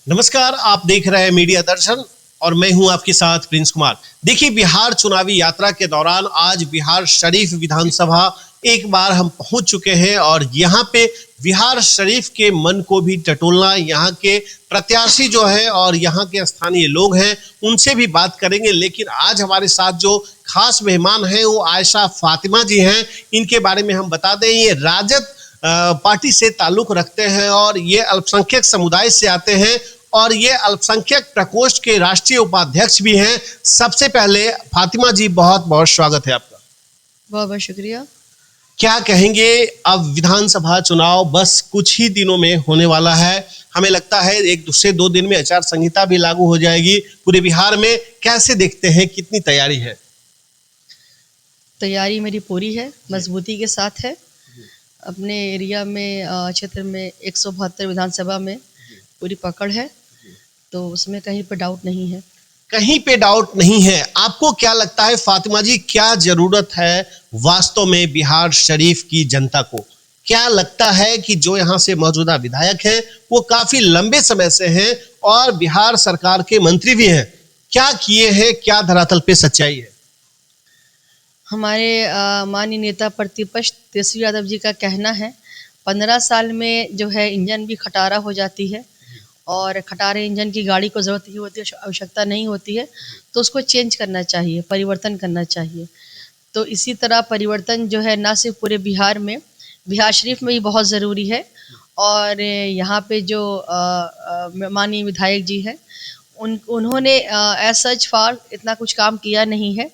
नमस्कार, आप देख रहे हैं मीडिया दर्शन और मैं हूं आपके साथ प्रिंस कुमार। देखिए, बिहार चुनावी यात्रा के दौरान आज बिहार शरीफ विधानसभा एक बार हम पहुंच चुके हैं और यहां पे बिहार शरीफ के मन को भी टटोलना, यहां के प्रत्याशी जो है और यहां के स्थानीय लोग हैं उनसे भी बात करेंगे। लेकिन आज हमारे साथ जो खास मेहमान हैं वो आयशा फातिमा जी हैं। इनके बारे में हम बता दें, ये राजद पार्टी से ताल्लुक रखते हैं और ये अल्पसंख्यक समुदाय से आते हैं और ये अल्पसंख्यक प्रकोष्ठ के राष्ट्रीय उपाध्यक्ष भी हैं। सबसे पहले फातिमा जी, बहुत बहुत स्वागत है आपका। बहुत बहुत शुक्रिया। क्या कहेंगे, अब विधानसभा चुनाव बस कुछ ही दिनों में होने वाला है। हमें लगता है एक से 2 दिन में आचार संहिता भी लागू हो जाएगी पूरे बिहार में। कैसे देखते हैं, कितनी तैयारी है? तैयारी मेरी पूरी है, मजबूती के साथ है। अपने एरिया में क्षेत्र में 172 विधानसभा में पूरी पकड़ है, तो उसमें कहीं पर डाउट नहीं है। कहीं पे डाउट नहीं है। आपको क्या लगता है फातिमा जी, क्या जरूरत है वास्तव में बिहार शरीफ की जनता को? क्या लगता है कि जो यहाँ से मौजूदा विधायक हैं वो काफी लंबे समय से हैं और बिहार सरकार के मंत्री भी हैं, क्या किए हैं, क्या धरातल पे सच्चाई है? हमारे माननीय नेता प्रतिपक्ष तेजस्वी यादव जी का कहना है 15 साल में जो है इंजन भी खटारा हो जाती है और खटारे इंजन की गाड़ी को ज़रूरत ही होती है, आवश्यकता नहीं होती है, तो उसको चेंज करना चाहिए, परिवर्तन करना चाहिए। तो इसी तरह परिवर्तन जो है ना सिर्फ पूरे बिहार में, बिहार शरीफ में भी बहुत ज़रूरी है। और यहाँ पे जो माननीय विधायक जी हैं उन्होंने एज सच फार इतना कुछ काम किया नहीं है।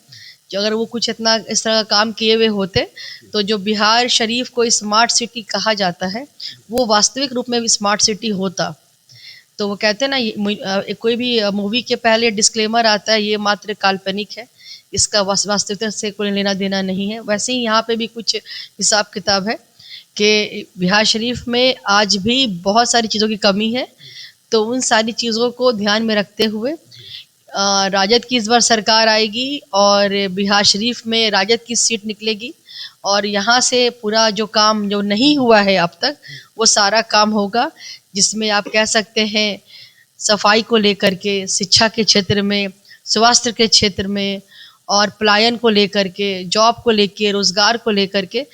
जो अगर वो कुछ इतना इस तरह का काम किए हुए होते तो जो बिहार शरीफ को स्मार्ट सिटी कहा जाता है वो वास्तविक रूप में भी स्मार्ट सिटी होता। तो वो कहते हैं ना, कोई भी मूवी के पहले डिस्क्लेमर आता है, ये मात्र काल्पनिक है, इसका वास्तविकता से कोई लेना देना नहीं है। वैसे ही यहाँ पे भी कुछ हिसाब किताब है कि बिहार शरीफ में आज भी बहुत सारी चीज़ों की कमी है। तो उन सारी चीज़ों को ध्यान में रखते हुए राजद की इस बार सरकार आएगी और बिहार शरीफ में राजद की सीट निकलेगी और यहाँ से पूरा जो काम जो नहीं हुआ है अब तक वो सारा काम होगा, जिसमें आप कह सकते हैं सफाई को लेकर के, शिक्षा के क्षेत्र में, स्वास्थ्य के क्षेत्र में और पलायन को लेकर के, जॉब को लेकर, रोज़गार को लेकर के।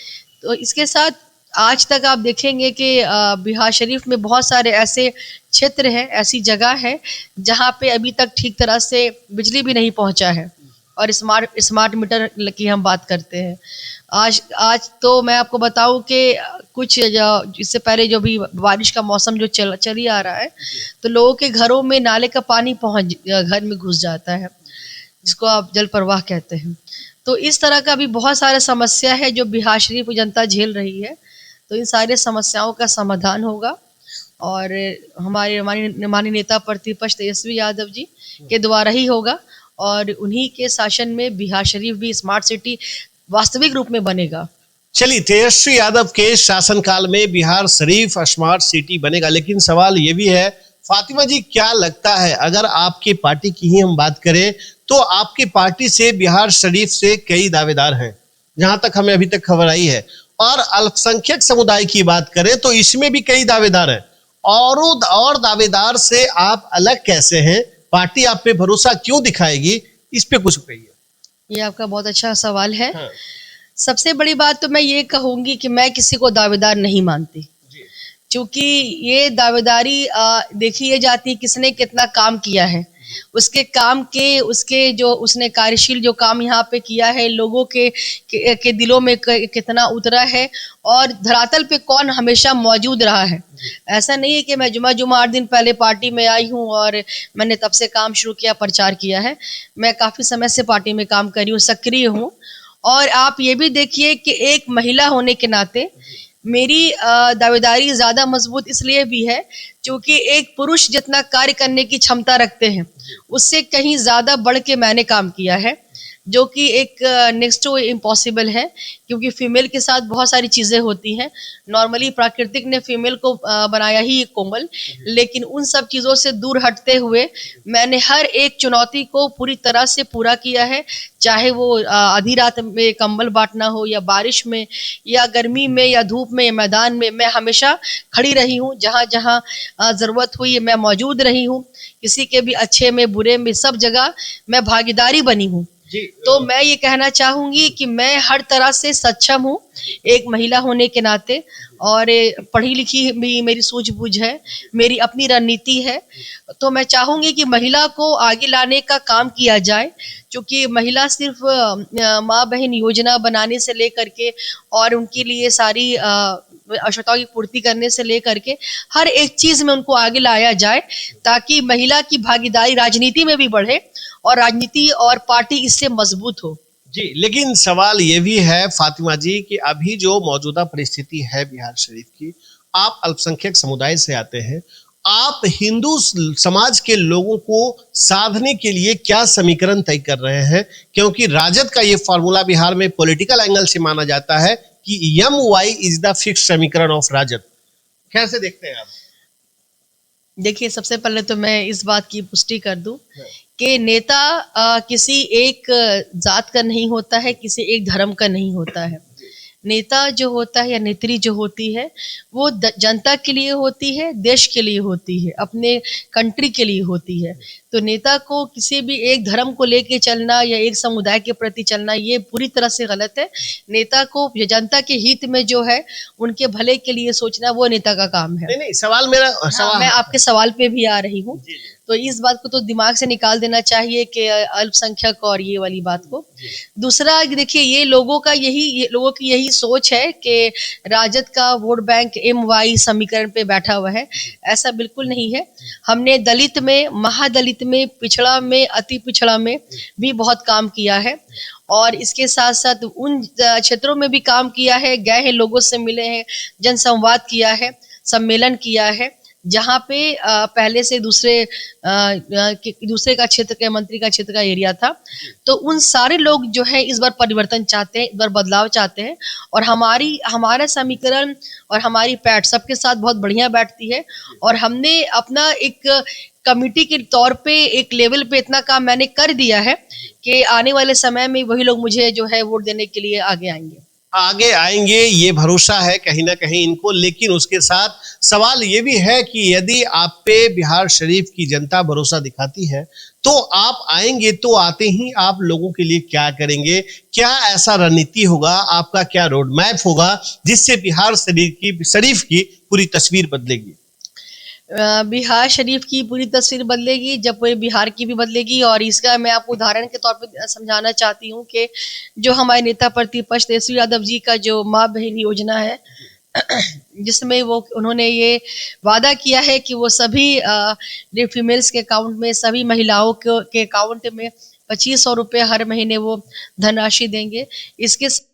तो इसके साथ आज तक आप देखेंगे कि बिहार शरीफ में बहुत सारे ऐसे क्षेत्र हैं, ऐसी जगह है जहाँ पे अभी तक ठीक तरह से बिजली भी नहीं पहुँचा है और स्मार्ट मीटर की हम बात करते हैं। आज तो मैं आपको बताऊं कि कुछ इससे पहले जो भी बारिश का मौसम जो चल ही आ रहा है, तो लोगों के घरों में नाले का पानी घर में घुस जाता है, जिसको आप जल प्रवाह कहते हैं। तो इस तरह का भी बहुत सारा समस्या है जो बिहार शरीफ की जनता झेल रही है। तो इन सारे समस्याओं का समाधान होगा और हमारे माननीय नेता प्रतिपक्ष तेजस्वी यादव जी के द्वारा ही होगा और उन्हीं के शासन में बिहार शरीफ भी स्मार्ट सिटी वास्तविक रूप में बनेगा। चलिए, तेजस्वी यादव के शासनकाल में बिहार शरीफ स्मार्ट सिटी बनेगा। लेकिन सवाल ये भी है फातिमा जी, क्या लगता है, अगर आपकी पार्टी की ही हम बात करें तो आपकी पार्टी से बिहार शरीफ से कई दावेदार हैं, जहां तक हमें अभी तक खबर आई है, और अल्पसंख्यक समुदाय की बात करें तो इसमें भी कई दावेदार हैं, और दावेदार से आप अलग कैसे हैं? पार्टी आप पे भरोसा क्यों दिखाएगी? इस पे कुछ कहिए। ये आपका बहुत अच्छा सवाल है। हाँ। सबसे बड़ी बात तो मैं ये कहूँगी कि मैं किसी को दावेदार नहीं मानती, क्योंकि ये दावेदारी देखी ये जाती है किसने कितना काम किया है, उसके काम के उसके जो उसने कार्यशील जो काम यहाँ पे किया है, लोगों के दिलों में कितना उतरा है और धरातल पे कौन हमेशा मौजूद रहा है। ऐसा नहीं है कि मैं जुमा 8 दिन पहले पार्टी में आई हूँ और मैंने तब से काम शुरू किया, प्रचार किया है। मैं काफ़ी समय से पार्टी में काम कर रही हूँ, सक्रिय हूँ। और आप ये भी देखिए कि एक महिला होने के नाते मेरी दावेदारी ज़्यादा मजबूत इसलिए भी है क्योंकि एक पुरुष जितना कार्य करने की क्षमता रखते हैं उससे कहीं ज़्यादा बढ़ के मैंने काम किया है। जो कि एक नेक्स्ट टू इम्पॉसिबल है, क्योंकि फीमेल के साथ बहुत सारी चीज़ें होती हैं। नॉर्मली प्राकृतिक ने फीमेल को बनाया ही एक कोमल, लेकिन उन सब चीज़ों से दूर हटते हुए मैंने हर एक चुनौती को पूरी तरह से पूरा किया है, चाहे वो आधी रात में कंबल बांटना हो, या बारिश में, या गर्मी में, या धूप में, या मैदान में। मैं हमेशा खड़ी रही हूँ, जहाँ जहाँ ज़रूरत हुई मैं मौजूद रही हूँ। किसी के भी अच्छे में बुरे में सब जगह मैं भागीदारी बनी हूँ। तो मैं ये कहना चाहूँगी कि मैं हर तरह से सक्षम हूँ एक महिला होने के नाते, और पढ़ी लिखी भी मेरी सूझबूझ है, मेरी अपनी रणनीति है। तो मैं चाहूँगी कि महिला को आगे लाने का काम किया जाए, क्योंकि महिला सिर्फ माँ बहन योजना बनाने से लेकर के और उनके लिए सारी आवश्यकताओं की पूर्ति करने से लेकर के हर एक चीज़ में उनको आगे लाया जाए, ताकि महिला की भागीदारी राजनीति में भी बढ़े और राजनीति और पार्टी इससे मजबूत हो। जी, लेकिन सवाल ये भी है फातिमा जी कि अभी जो मौजूदा परिस्थिति है बिहार शरीफ की, आप अल्पसंख्यक समुदाय से आते हैं, आप हिंदू समाज के लोगों को साधने के लिए क्या समीकरण तय कर रहे हैं? क्योंकि राजद का ये फॉर्मूला बिहार में पॉलिटिकल एंगल से माना जाता है कि MY इज द फिक्स समीकरण ऑफ राजद। कैसे देखते हैं आप? देखिए, सबसे पहले तो मैं इस बात की पुष्टि कर दूं कि नेता किसी एक जात का नहीं होता है, किसी एक धर्म का नहीं होता है। नेता जो होता है या नेत्री जो होती है, वो जनता के लिए होती है, देश के लिए होती है, अपने कंट्री के लिए होती है। तो नेता को किसी भी एक धर्म को लेके चलना या एक समुदाय के प्रति चलना, ये पूरी तरह से गलत है। नेता को जनता के हित में जो है उनके भले के लिए सोचना, वो नेता का काम है। नहीं, सवाल मेरा सवाल मैं आपके सवाल पे भी आ रही हूँ। तो इस बात को तो दिमाग से निकाल देना चाहिए कि अल्पसंख्यक और ये वाली बात को। दूसरा, देखिए, ये लोगों की यही सोच है कि राजद का वोट बैंक MY समीकरण पे बैठा हुआ है। ऐसा बिल्कुल नहीं है। हमने दलित में, महादलित में, पिछड़ा में, अति पिछड़ा में भी बहुत काम किया है, और इसके साथ साथ उन क्षेत्रों में भी काम किया है, गए हैं, लोगों से मिले हैं, जनसंवाद किया है, सम्मेलन किया है, जहाँ पे पहले से दूसरे का क्षेत्र के मंत्री का क्षेत्र का एरिया था। तो उन सारे लोग जो है इस बार परिवर्तन चाहते हैं, इस बार बदलाव चाहते हैं, और हमारा समीकरण और हमारी पैठ सबके साथ बहुत बढ़िया बैठती है। और हमने अपना एक कमिटी के तौर पे एक लेवल पे इतना काम मैंने कर दिया है कि आने वाले समय में वही लोग मुझे जो है वोट देने के लिए आगे आएंगे, ये भरोसा है कहीं ना कहीं इनको। लेकिन उसके साथ सवाल ये भी है कि यदि आप पे बिहार शरीफ की जनता भरोसा दिखाती है, तो आप आएंगे, तो आते ही आप लोगों के लिए क्या करेंगे? क्या ऐसा रणनीति होगा, आपका क्या रोड मैप होगा जिससे बिहार शरीफ की पूरी तस्वीर बदलेगी? बिहार शरीफ की पूरी तस्वीर बदलेगी, जब पूरे बिहार की भी बदलेगी। और इसका मैं आपको उदाहरण के तौर पे समझाना चाहती हूँ कि जो हमारे नेता प्रतिपक्ष तेजस्वी यादव जी का जो माँ बहन योजना है, जिसमें उन्होंने ये वादा किया है कि वो सभी फीमेल्स के अकाउंट में, सभी महिलाओं के अकाउंट में 2500 रुपये हर महीने वो धनराशि देंगे। इसके